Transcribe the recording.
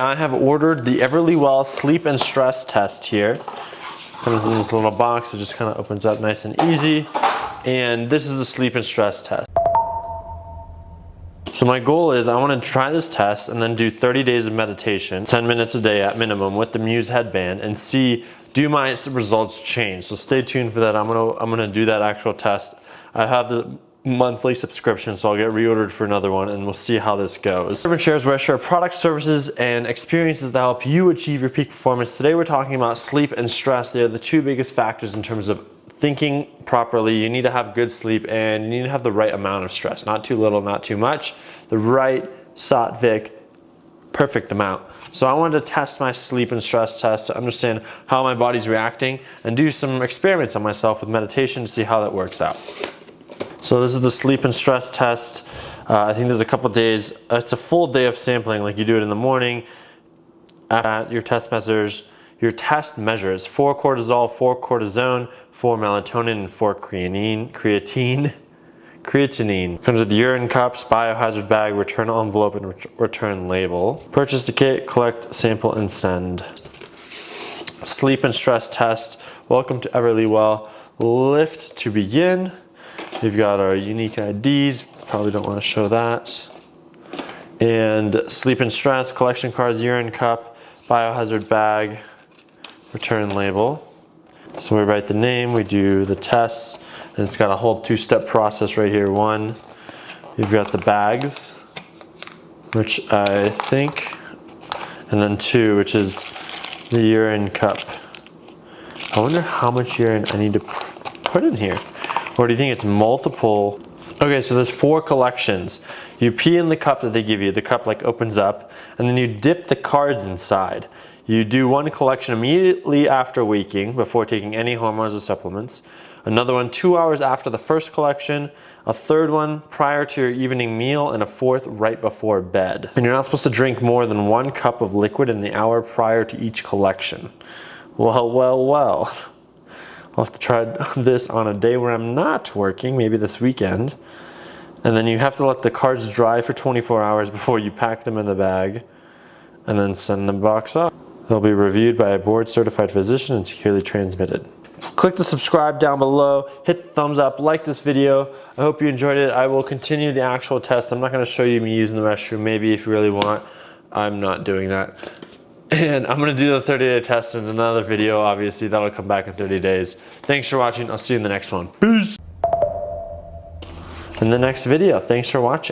I have ordered the Everlywell sleep and stress test here. Comes in this little box, it just kind of opens up nice and easy. And this is the sleep and stress test. So my goal is I want to try this test and then do 30 days of meditation, 10 minutes a day at minimum with the Muse headband, and see, do my results change? So stay tuned for that. I'm gonna do that actual test. I have the monthly subscription, so I'll get reordered for another one, and we'll see how this goes. Disturbance shares where I share products, services, and experiences that help you achieve your peak performance. Today we're talking about sleep and stress. They're the two biggest factors in terms of thinking properly. You need to have good sleep, and you need to have the right amount of stress. Not too little, not too much. The right Sattvic, perfect amount. So I wanted to test my sleep and stress test to understand how my body's reacting and do some experiments on myself with meditation to see how that works out. So this is the sleep and stress test. I think there's a couple days. It's a full day of sampling, like you do it in the morning. After that, your test measures 4 cortisol, 4 cortisone, 4 melatonin, and 4 creatinine. Comes with urine cups, biohazard bag, return envelope, and return label. Purchase the kit, collect, sample, and send. Sleep and stress test. Welcome to Everlywell. Lift to begin. We've got our unique IDs, probably don't want to show that. And sleep and stress, collection cards, urine cup, biohazard bag, return label. So we write the name, we do the tests, and it's got a whole two-step process right here. One, you've got the bags, which I think, and then 2, which is the urine cup. I wonder how much urine I need to put in here. Or do you think it's multiple? Okay, so there's 4 collections. You pee in the cup that they give you. The cup like opens up, and then you dip the cards inside. You do 1 collection immediately after waking, before taking any hormones or supplements. Another one 2 hours after the first collection. A third one prior to your evening meal, and a 4th right before bed. And you're not supposed to drink more than 1 cup of liquid in the hour prior to each collection. Well. I'll have to try this on a day where I'm not working, maybe this weekend. And then you have to let the cards dry for 24 hours before you pack them in the bag and then send the box off. They'll be reviewed by a board-certified physician and securely transmitted. Click the subscribe down below, hit the thumbs up, like this video. I hope you enjoyed it. I will continue the actual test. I'm not going to show you me using the restroom. Maybe if you really want, I'm not doing that. And I'm going to do the 30-day test in another video, obviously. That'll come back in 30 days. Thanks for watching. I'll see you in the next one. Peace! In the next video. Thanks for watching.